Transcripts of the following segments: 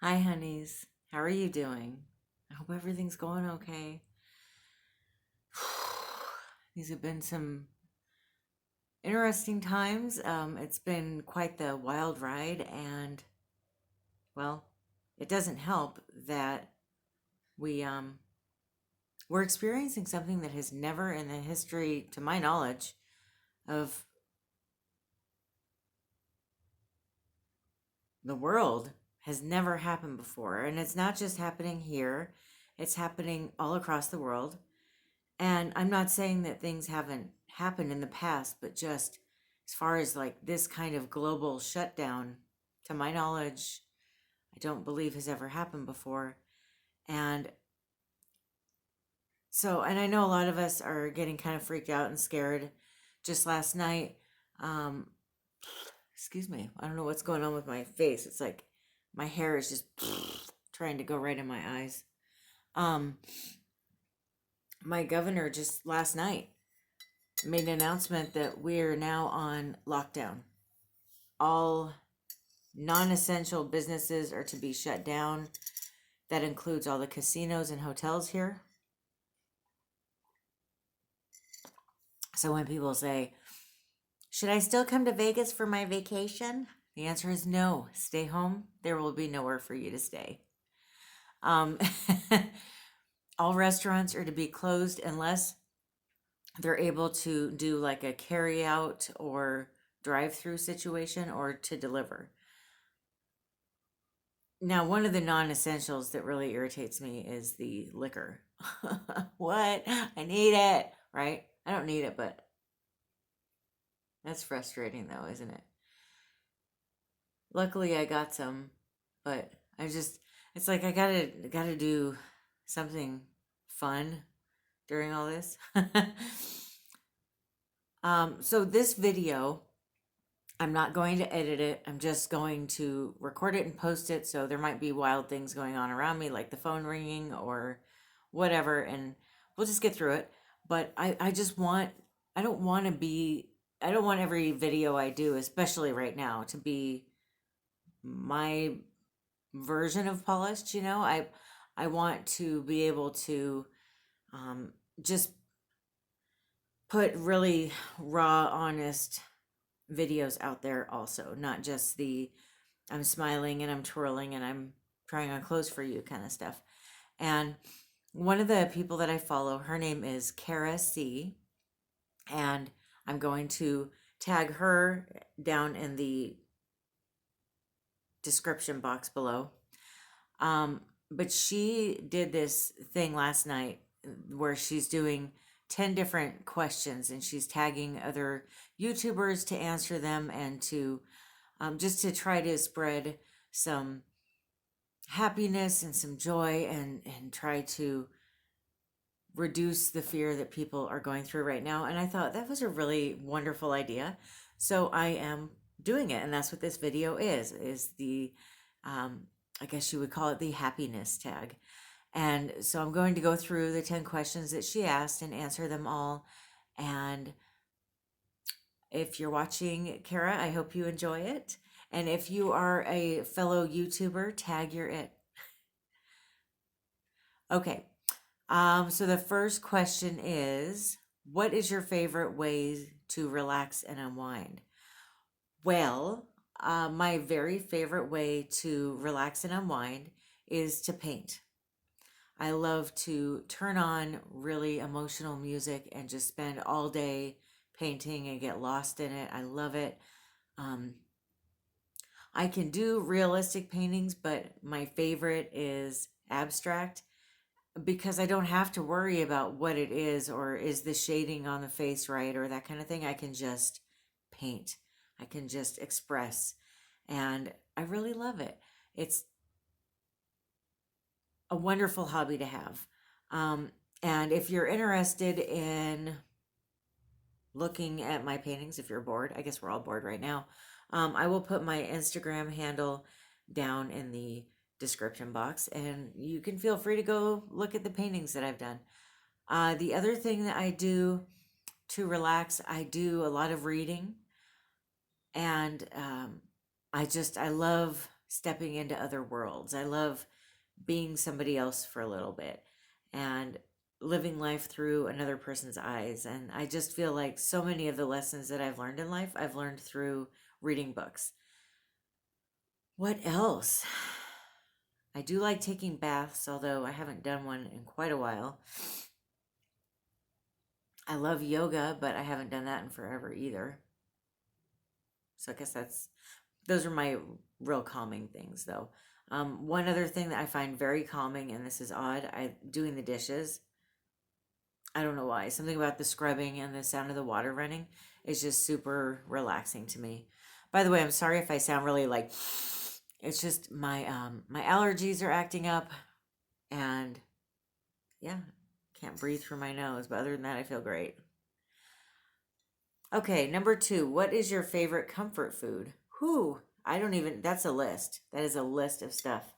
Hi, honeys. How are you doing? I hope everything's going okay. These have been some interesting times. It's been quite the wild ride, and well, it doesn't help that we we're experiencing something that has never, in the history, to my knowledge, of the world, has never happened before. And it's not just happening here; it's happening all across the world. And I'm not saying that things haven't happened in the past, but just as far as like this kind of global shutdown, to my knowledge, I don't believe has ever happened before. And and I know a lot of us are getting kind of freaked out and scared. Just last night, um, excuse me, I don't know what's going on with my face. It's like my hair is just trying to go right in my eyes. Um, my governor just last night made an announcement that we're now on lockdown. All non essential businesses are to be shut down. That includes all the casinos and hotels here. So when people say, should I still come to Vegas for my vacation? The answer is no. Stay home. There will be nowhere for you to stay. Um, all restaurants are to be closed unless they're able to do like a carry out or drive through situation or to deliver. Now, one of the non essentials that really irritates me is the liquor. What? I need it, right? I don't need it, but that's frustrating though, isn't it? Luckily, I got some, but it's like I gotta do something fun during all this. So this video, I'm not going to edit it. I'm just going to record it and post it. So there might be wild things going on around me, like the phone ringing or whatever, and we'll just get through it. But I just want, I don't want to be, I don't want every video I do, especially right now, to be my version of polished. I want to be able to just put really raw, honest videos out there also, not just the I'm smiling and I'm twirling and I'm trying on clothes for you kind of stuff. And one of the people that I follow, her name is Kara C. And I'm going to tag her down in the description box below. But she did this thing last night where she's doing 10 different questions and she's tagging other YouTubers to answer them and to just to try to spread some happiness and some joy and try to reduce the fear that people are going through right now. And I thought that was a really wonderful idea. So I am doing it. And that's what this video is the, I guess you would call it the happiness tag. And so I'm going to go through the 10 questions that she asked and answer them all. And if you're watching, Kara, I hope you enjoy it. And if you are a fellow YouTuber, tag your it. Okay. So the first question is, what is your favorite way to relax and unwind? Well, my very favorite way to relax and unwind is to paint. I love to turn on really emotional music and just spend all day painting and get lost in it. I love it. Um, I can do realistic paintings, but my favorite is abstract because I don't have to worry about what it is or is the shading on the face right or that kind of thing. I can just paint. I can just express. And I really love it. It's a wonderful hobby to have. And if you're interested in looking at my paintings, if you're bored, I guess we're all bored right now, I will put my Instagram handle down in the description box and you can feel free to go look at the paintings that I've done. The other thing that I do to relax, I do a lot of reading and I love stepping into other worlds. I love being somebody else for a little bit and living life through another person's eyes. And I just feel like so many of the lessons that I've learned in life, I've learned through reading books. What else? I do like taking baths, although I haven't done one in quite a while. I love yoga, but I haven't done that in forever either. So I guess those are my real calming things, though. One other thing that I find very calming, and this is odd, doing the dishes. I don't know why. Something about the scrubbing and the sound of the water running is just super relaxing to me. By the way, I'm sorry if I sound really like, it's just my allergies are acting up, and yeah, can't breathe through my nose. But other than that, I feel great. Okay, number 2. What is your favorite comfort food? Whew, I don't even, that's a list. That is a list of stuff.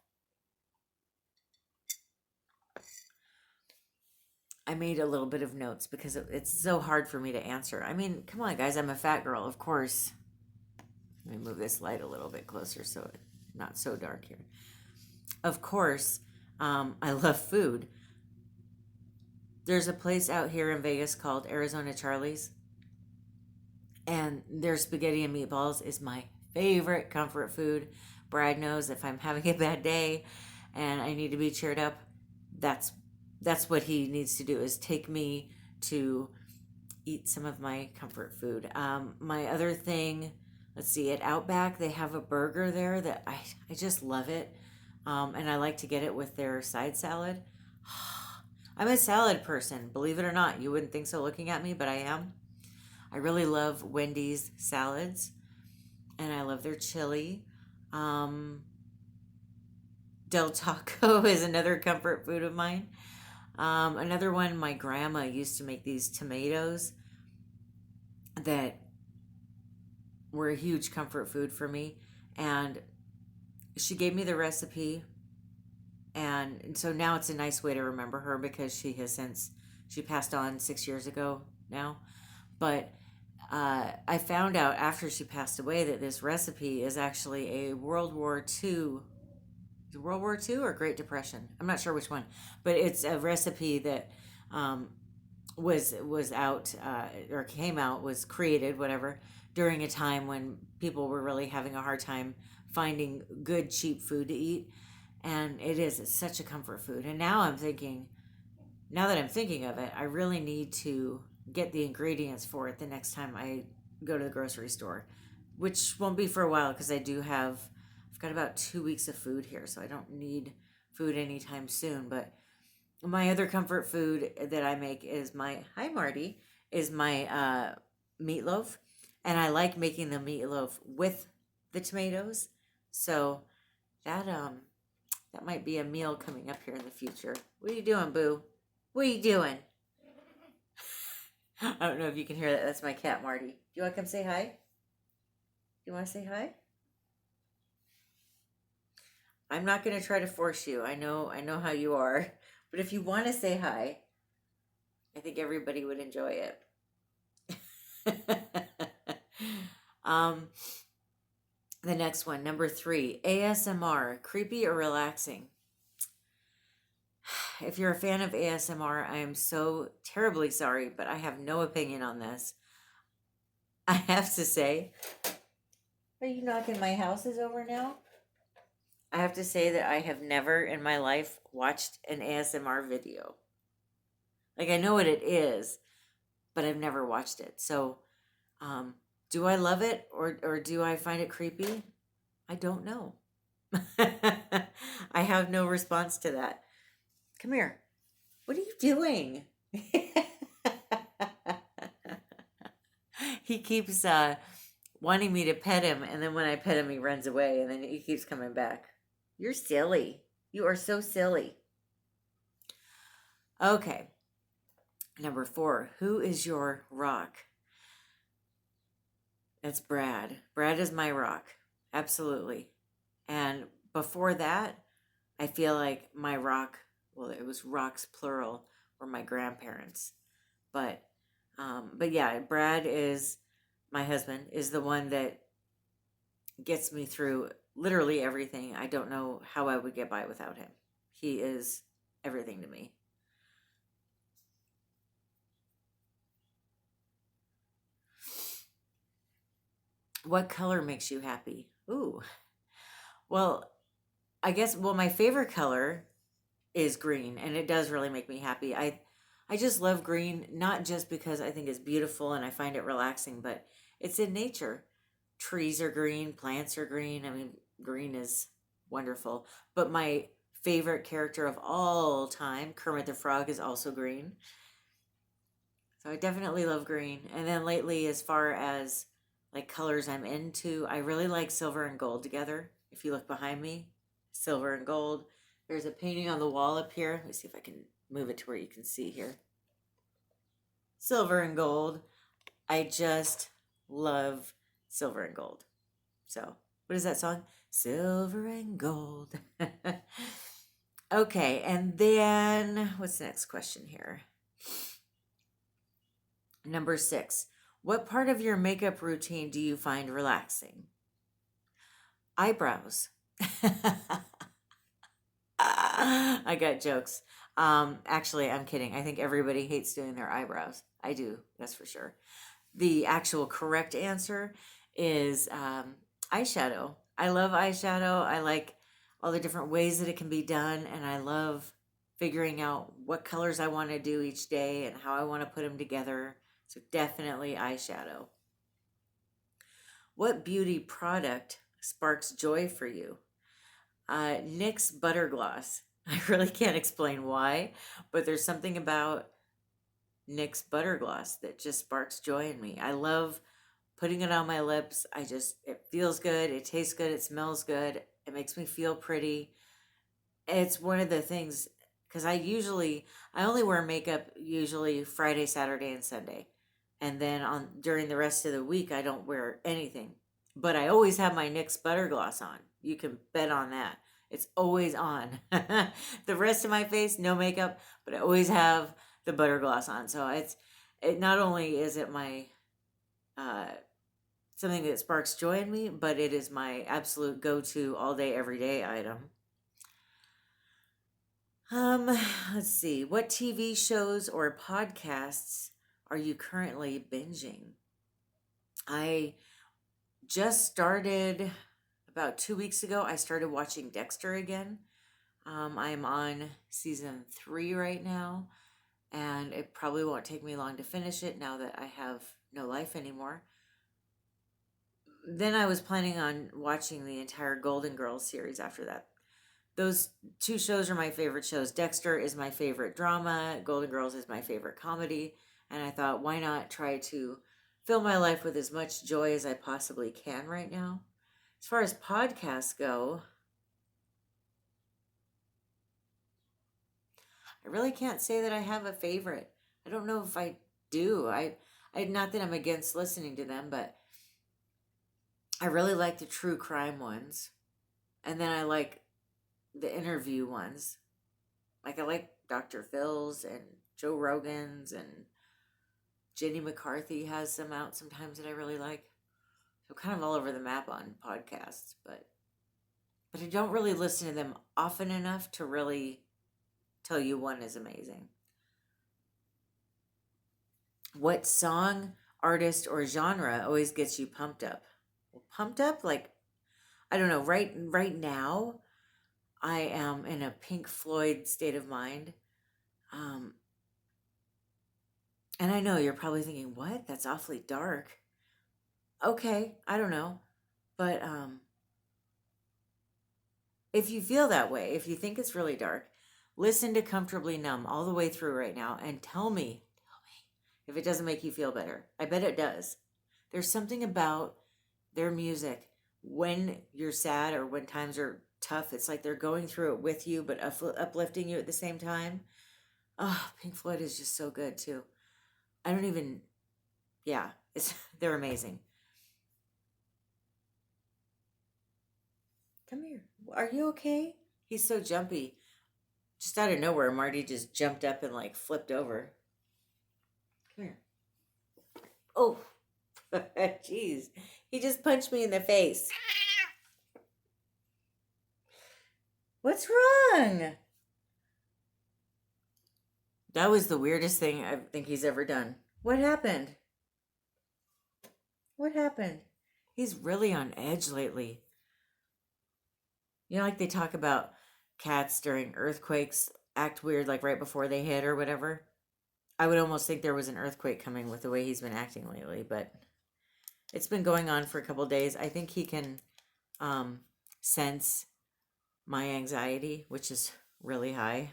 I made a little bit of notes because it's so hard for me to answer. I mean, come on, guys, I'm a fat girl, of course. Let me move this light a little bit closer so it's not so dark here. Of course, I love food. There's a place out here in Vegas called Arizona Charlie's, and their spaghetti and meatballs is my favorite comfort food. Brad knows if I'm having a bad day and I need to be cheered up, that's what he needs to do, is take me to eat some of my comfort food. My other thing, let's see, at Outback, they have a burger there that I just love it. And I like to get it with their side salad. I'm a salad person, believe it or not. You wouldn't think so looking at me, but I am. I really love Wendy's salads, and I love their chili. Del Taco is another comfort food of mine. Another one, my grandma used to make these tomatoes that were a huge comfort food for me. And she gave me the recipe. And so now it's a nice way to remember her because she passed on 6 years ago now. But I found out after she passed away that this recipe is actually a World War II or Great Depression. I'm not sure which one, but it's a recipe that was out or came out, was created, whatever, during a time when people were really having a hard time finding good, cheap food to eat. And it's such a comfort food. And now that I'm thinking of it, I really need to get the ingredients for it the next time I go to the grocery store, which won't be for a while because I've got about 2 weeks of food here, so I don't need food anytime soon. But my other comfort food that I make is my meatloaf, and I like making the meatloaf with the tomatoes. So that might be a meal coming up here in the future. What are you doing, Boo? What are you doing? I don't know if you can hear that. That's my cat, Marty. Do you want to come say hi? Do you want to say hi? I'm not going to try to force you. I know how you are. But if you want to say hi, I think everybody would enjoy it. The next one, number 3, ASMR, creepy or relaxing? If you're a fan of ASMR, I am so terribly sorry, but I have no opinion on this. I have to say, are you knocking my houses over now? I have to say that I have never in my life watched an ASMR video. Like, I know what it is, but I've never watched it. So, do I love it or do I find it creepy? I don't know. I have no response to that. Come here. What are you doing? He keeps wanting me to pet him, and then when I pet him, he runs away, and then he keeps coming back. You're silly. You are so silly. Okay. Number 4. Who is your rock? That's Brad. Brad is my rock. Absolutely. And before that, I feel like my rock, well, it was rocks plural, were my grandparents. But yeah, Brad is, my husband, is the one that gets me through literally everything. I don't know how I would get by without him. He is everything to me. What color makes you happy? Ooh. Well, I guess my favorite color is green, and it does really make me happy. I just love green, not just because I think it's beautiful and I find it relaxing, but it's in nature. Trees are green, plants are green. I mean, green is wonderful. But my favorite character of all time, Kermit the Frog, is also green. So I definitely love green. And then lately, as far as like colors I'm into, I really like silver and gold together. If you look behind me, silver and gold. There's a painting on the wall up here. Let me see if I can move it to where you can see here. Silver and gold. I just love silver and gold. So, what is that song? Silver and gold. Okay, and then what's the next question here? Number 6. What part of your makeup routine do you find relaxing? Eyebrows. I got jokes. Actually, I'm kidding. I think everybody hates doing their eyebrows. I do, that's for sure. The actual correct answer is eyeshadow. I love eyeshadow. I like all the different ways that it can be done, and I love figuring out what colors I want to do each day and how I want to put them together. So definitely eyeshadow. What beauty product sparks joy for you? NYX Butter Gloss. I really can't explain why, but there's something about NYX Butter Gloss that just sparks joy in me. I love putting it on my lips. It feels good, it tastes good, it smells good, it makes me feel pretty. It's one of the things, because I only wear makeup usually Friday, Saturday, and Sunday. And then during the rest of the week, I don't wear anything. But I always have my NYX Butter Gloss on. You can bet on that. It's always on. The rest of my face, no makeup, but I always have the butter gloss on. So it not only is it my something that sparks joy in me, but it is my absolute go-to all day, every day item. Let's see. What TV shows or podcasts are you currently binging? I just started about 2 weeks ago. I started watching Dexter again. I'm on season 3 right now, and it probably won't take me long to finish it now that I have no life anymore. Then I was planning on watching the entire Golden Girls series after that. Those 2 shows are my favorite shows. Dexter is my favorite drama. Golden Girls is my favorite comedy. And I thought, why not try to fill my life with as much joy as I possibly can right now? As far as podcasts go, I really can't say that I have a favorite. I don't know if I do. I not that I'm against listening to them, but I really like the true crime ones. And then I like the interview ones. Like I like Dr. Phil's and Joe Rogan's, and Jenny McCarthy has some out sometimes that I really like. So kind of all over the map on podcasts, but I don't really listen to them often enough to really tell you one is amazing. What song, artist, or genre always gets you pumped up? Well, pumped up? Like, I don't know. Right now, I am in a Pink Floyd state of mind. And I know you're probably thinking, what? That's awfully dark. Okay, I don't know. But if you feel that way, if you think it's really dark, listen to Comfortably Numb all the way through right now and tell me if it doesn't make you feel better. I bet it does. There's something about their music when you're sad or when times are tough. It's like they're going through it with you, but uplifting you at the same time. Oh, Pink Floyd is just so good too. They're amazing. Come here. Are you okay? He's so jumpy. Just out of nowhere, Marty just jumped up and like flipped over. Come here. Oh, jeez. He just punched me in the face. What's wrong? That was the weirdest thing I think he's ever done. What happened? What happened? He's really on edge lately. You know, like they talk about cats during earthquakes act weird, like right before they hit or whatever. I would almost think there was an earthquake coming with the way he's been acting lately, but it's been going on for a couple days. I think he can um, sense my anxiety, which is really high.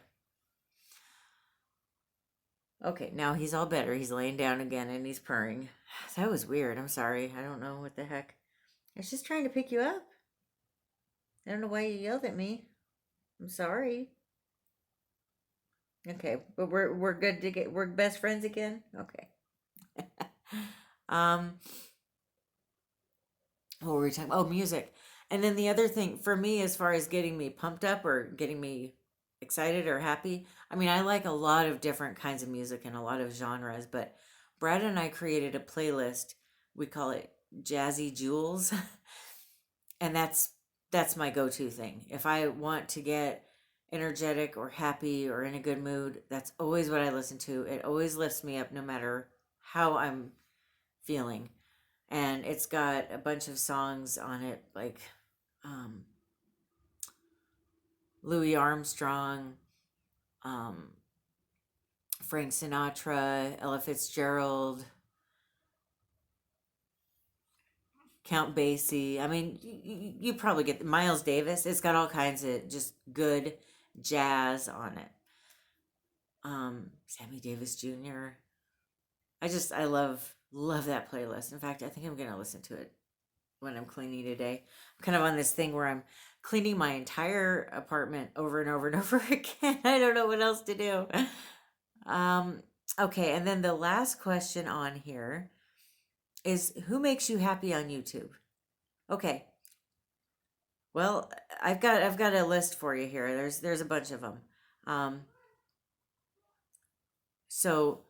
Okay, now he's all better. He's laying down again and he's purring. That was weird. I'm sorry. I don't know what the heck. I was just trying to pick you up. I don't know why you yelled at me. I'm sorry. Okay, but we're good to get we're best friends again. Okay. um, what were we talking? Oh, music. And then the other thing for me, as far as getting me pumped up or getting me excited or happy, I mean, I like a lot of different kinds of music and a lot of genres. But Brad and I created a playlist. We call it Jazzy Jewels, and that's my go-to thing. If I want to get energetic or happy or in a good mood, that's always what I listen to. It always lifts me up no matter how I'm feeling. And it's got a bunch of songs on it like um, Louis Armstrong, um, Frank Sinatra, Ella Fitzgerald, Count Basie. I mean, you probably get Miles Davis. It's got all kinds of just good jazz on it. Sammy Davis Jr. I love that playlist. In fact, I think I'm gonna listen to it when I'm cleaning today. I'm kind of on this thing where I'm cleaning my entire apartment over and over and over again. I don't know what else to do. Um, okay, and then the last question on here is who makes you happy on YouTube? Okay. Well, I've got a list for you here. There's a bunch of them. Um, so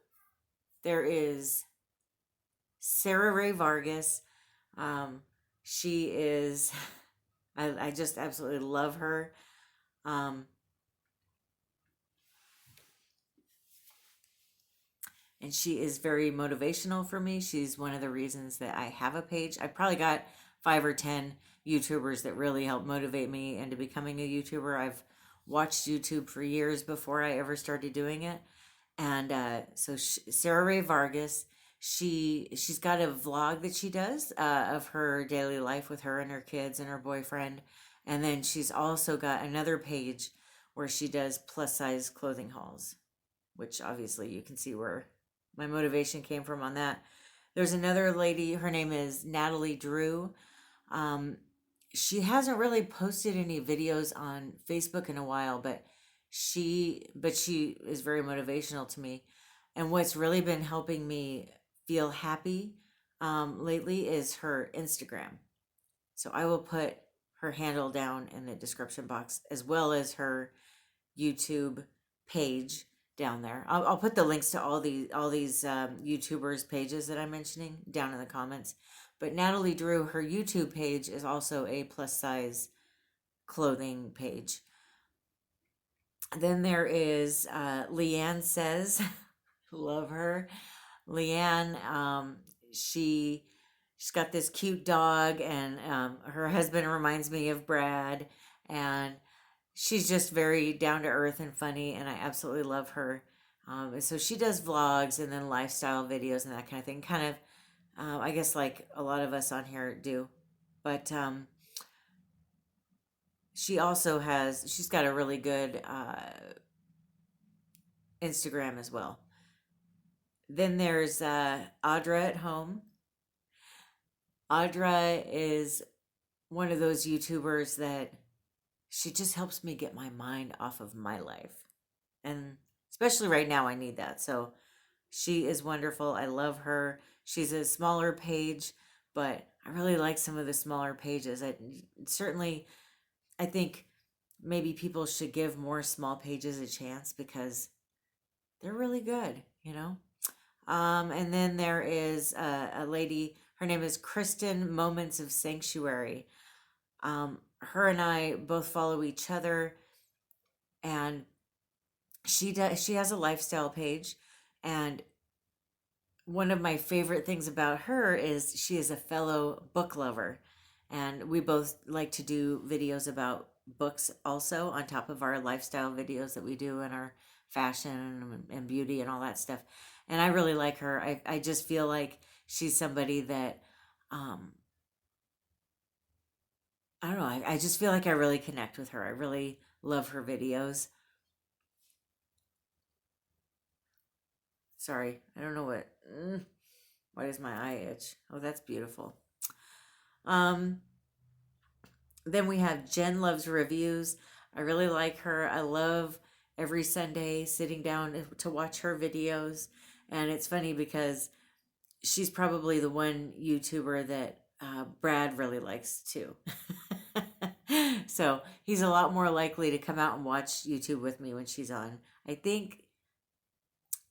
there is Sarah Rae Vargas. Um, she is I just absolutely love her. Um, and she is very motivational for me. She's one of the reasons that I have a page. I probably got 5 or 10 YouTubers that really helped motivate me into becoming a YouTuber. I've watched YouTube for years before I ever started doing it, and Sarah Rae Vargas, she's got a vlog that she does of her daily life with her and her kids and her boyfriend, and then she's also got another page where she does plus size clothing hauls, which obviously you can see where my motivation came from on that. There's another lady, her name is Natalie Drue. Um, she hasn't really posted any videos on Facebook in a while, but she is very motivational to me. And what's really been helping me feel happy lately is her Instagram. So I will put her handle down in the description box as well as her YouTube page down there. I'll put the links to all these YouTubers pages that I'm mentioning down in the comments. But Natalie Drue, her YouTube page is also a plus size clothing page. Then there is Leigh Ann Says. Love her. Leigh Ann, she's got this cute dog, and her husband reminds me of Brad, and she's just very down to earth and funny, and I absolutely love her. And so she does vlogs and then lifestyle videos and that kind of thing. Kind of, I guess, like a lot of us on here do. But she's got a really good Instagram as well. Then there's Audra at home. Audra is one of those YouTubers that she just helps me get my mind off of my life. And especially right now, I need that. So she is wonderful. I love her. She's a smaller page, but I really like some of the smaller pages. Certainly, I think maybe people should give more small pages a chance because they're really good, you know? And then there is a lady, her name is Kristen Moments of Sanctuary. Her and I both follow each other. and she has a lifestyle page, and one of my favorite things about her is she is a fellow book lover, and we both like to do videos about books also on top of our lifestyle videos that we do in our fashion and beauty and all that stuff. And I really like her. I just feel like she's somebody that I don't know, I just feel like I really connect with her. I really love her videos. Sorry, I don't know why does my eye itch? Oh, that's beautiful. Um, then we have Jen Loves Reviews. I really like her. I love every Sunday sitting down to watch her videos. And it's funny because she's probably the one YouTuber that Brad really likes too. So he's a lot more likely to come out and watch YouTube with me when she's on. I think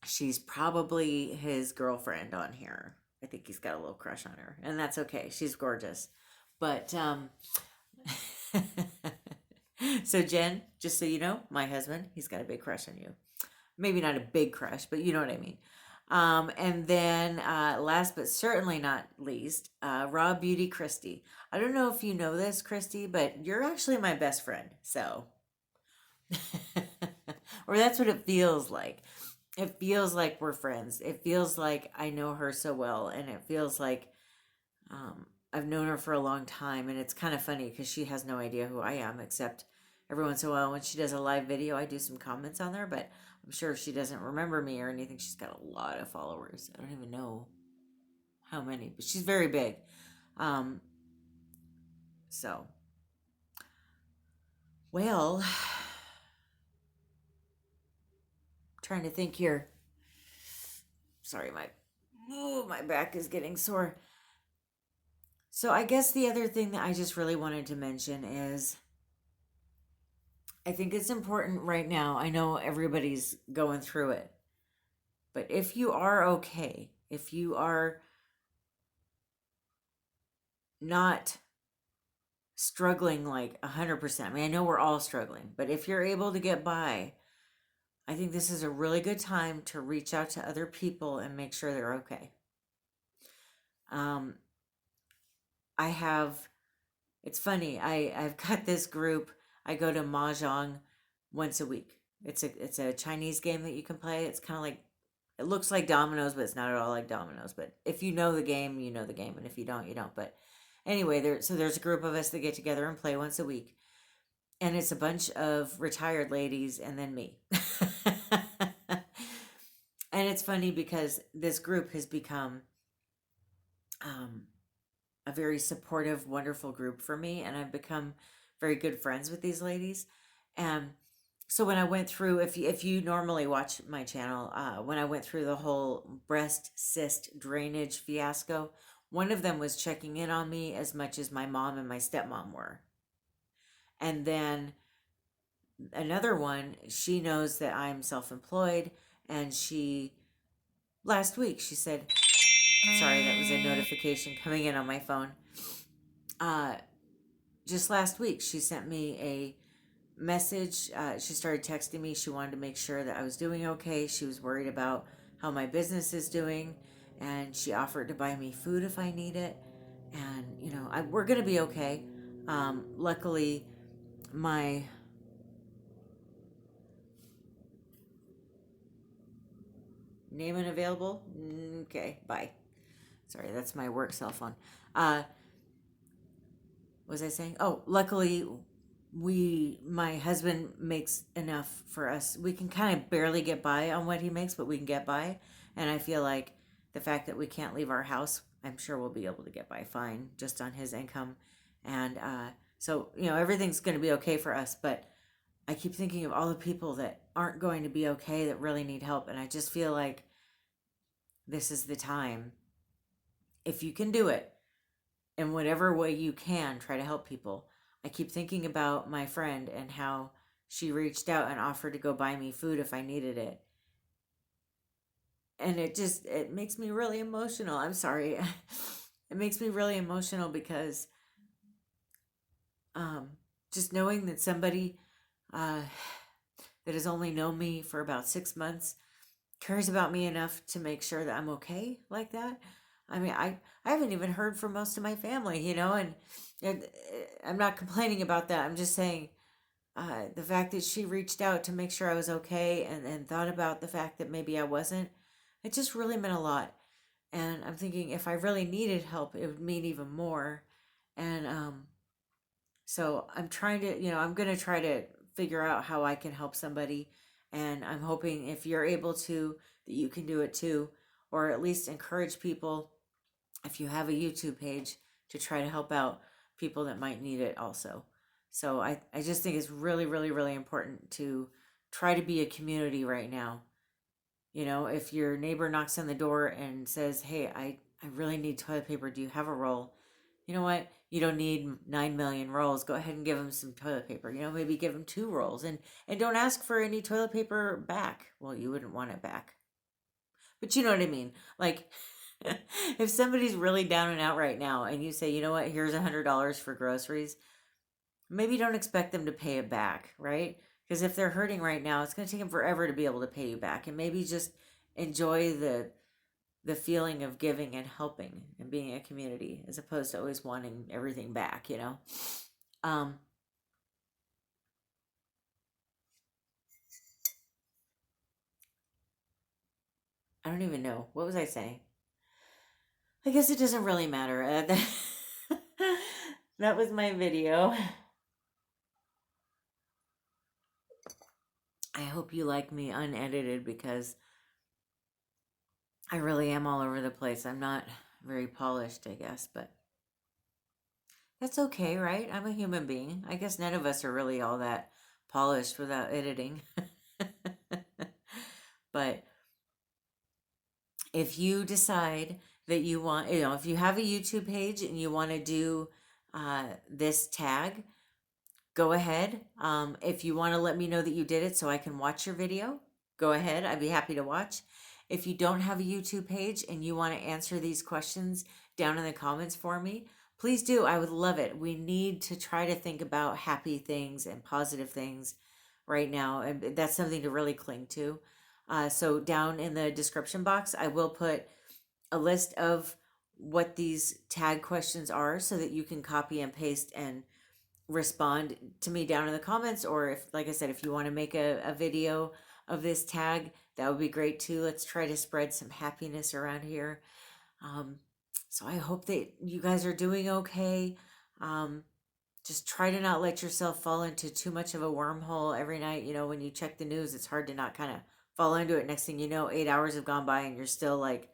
she's probably his girlfriend on here. I think he's got a little crush on her, and that's okay. She's gorgeous. But so Jen, just so you know, my husband, he's got a big crush on you. Maybe not a big crush, but you know what I mean. And then last but certainly not least, Raw Beauty Kristi. I don't know if you know this, Kristi, but you're actually my best friend. So, or that's what it feels like. It feels like we're friends. It feels like I know her so well, and it feels like I've known her for a long time. And it's kind of funny because she has no idea who I am, except every once in a while when she does a live video, I do some comments on there, but I'm sure she doesn't remember me or anything. She's got a lot of followers. I don't even know how many, but she's very big. Um, so, well, trying to think here. Sorry, my back is getting sore. So I guess the other thing that I just really wanted to mention is I think it's important right now. I know everybody's going through it, but if you are okay, if you are not struggling like 100%, I mean, I know we're all struggling, but if you're able to get by, I think this is a really good time to reach out to other people and make sure they're okay. I have, it's funny, I've got this group. I go to Mahjong once a week. It's a Chinese game that you can play. It's kind of like, it looks like dominoes, but it's not at all like dominoes. But if you know the game, you know the game, and if you don't, you don't. But anyway, there's a group of us that get together and play once a week, and it's a bunch of retired ladies and then me. And it's funny because this group has become a very supportive, wonderful group for me, and I've become very good friends with these ladies. And so when I went through, if you normally watch my channel, when I went through the whole breast cyst drainage fiasco, one of them was checking in on me as much as my mom and my stepmom were. And then another one, she knows that I'm self-employed, and last week she said, sorry, that was a notification coming in on my phone. Just last week, she sent me a message. She started texting me. She wanted to make sure that I was doing okay. She was worried about how my business is doing, and she offered to buy me food if I need it. And we're gonna be okay. Luckily, my name unavailable. Okay, bye. Sorry, that's my work cell phone. What was I saying? Oh, luckily my husband makes enough for us. We can kind of barely get by on what he makes, but we can get by. And I feel like the fact that we can't leave our house, I'm sure we'll be able to get by fine just on his income. And so, everything's going to be okay for us. But I keep thinking of all the people that aren't going to be okay, that really need help. And I just feel like this is the time. If you can do it in whatever way you can, try to help people. I keep thinking about my friend and how she reached out and offered to go buy me food if I needed it. And it makes me really emotional. I'm sorry. It makes me really emotional because just knowing that somebody that has only known me for about 6 months cares about me enough to make sure that I'm okay like that. I mean, I haven't even heard from most of my family, and I'm not complaining about that. I'm just saying the fact that she reached out to make sure I was okay and thought about the fact that maybe I wasn't, it just really meant a lot. And I'm thinking if I really needed help, it would mean even more. And so I'm trying to, I'm going to try to figure out how I can help somebody. And I'm hoping if you're able to, that you can do it too, or at least encourage people, if you have a YouTube page, to try to help out people that might need it also. So I just think it's really, really, really important to try to be a community right now. If your neighbor knocks on the door and says, hey, I really need toilet paper. Do you have a roll? You know what? You don't need 9 million rolls. Go ahead and give them some toilet paper. Maybe give them 2 rolls, and don't ask for any toilet paper back. Well, you wouldn't want it back. But you know what I mean? Like, if somebody's really down and out right now and you say, you know what, here's $100 for groceries, maybe don't expect them to pay it back, right? Because if they're hurting right now, it's going to take them forever to be able to pay you back. And maybe just enjoy the feeling of giving and helping and being a community as opposed to always wanting everything back. Um, I don't even know. What was I saying? I guess it doesn't really matter. That was my video. I hope you like me unedited because I really am all over the place. I'm not very polished, I guess, but that's okay, right? I'm a human being. I guess none of us are really all that polished without editing. But if you decide that you want, if you have a YouTube page and you want to do this tag, go ahead. If you want to let me know that you did it so I can watch your video, go ahead. I'd be happy to watch. If you don't have a YouTube page and you want to answer these questions down in the comments for me, please do. I would love it. We need to try to think about happy things and positive things right now. And that's something to really cling to. So down in the description box, I will put a list of what these tag questions are so that you can copy and paste and respond to me down in the comments. Or if, like I said, if you want to make a video of this tag, that would be great too. Let's try to spread some happiness around here. So I hope that you guys are doing okay. Just try to not let yourself fall into too much of a wormhole every night. When you check the news, it's hard to not kind of fall into it. Next thing you know, 8 hours have gone by and you're still like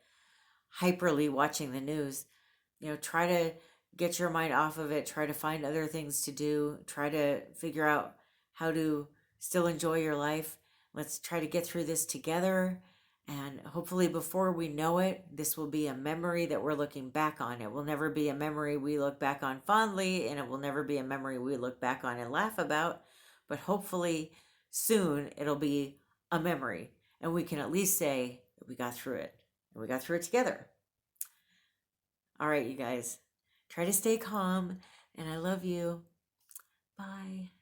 hyperly watching the news. Try to get your mind off of it. Try to find other things to do. Try to figure out how to still enjoy your life. Let's try to get through this together. And hopefully before we know it, this will be a memory that we're looking back on. It will never be a memory we look back on fondly, and it will never be a memory we look back on and laugh about. But hopefully soon it'll be a memory, and we can at least say that we got through it, and we got through it together. All right, you guys, try to stay calm, and I love you. Bye.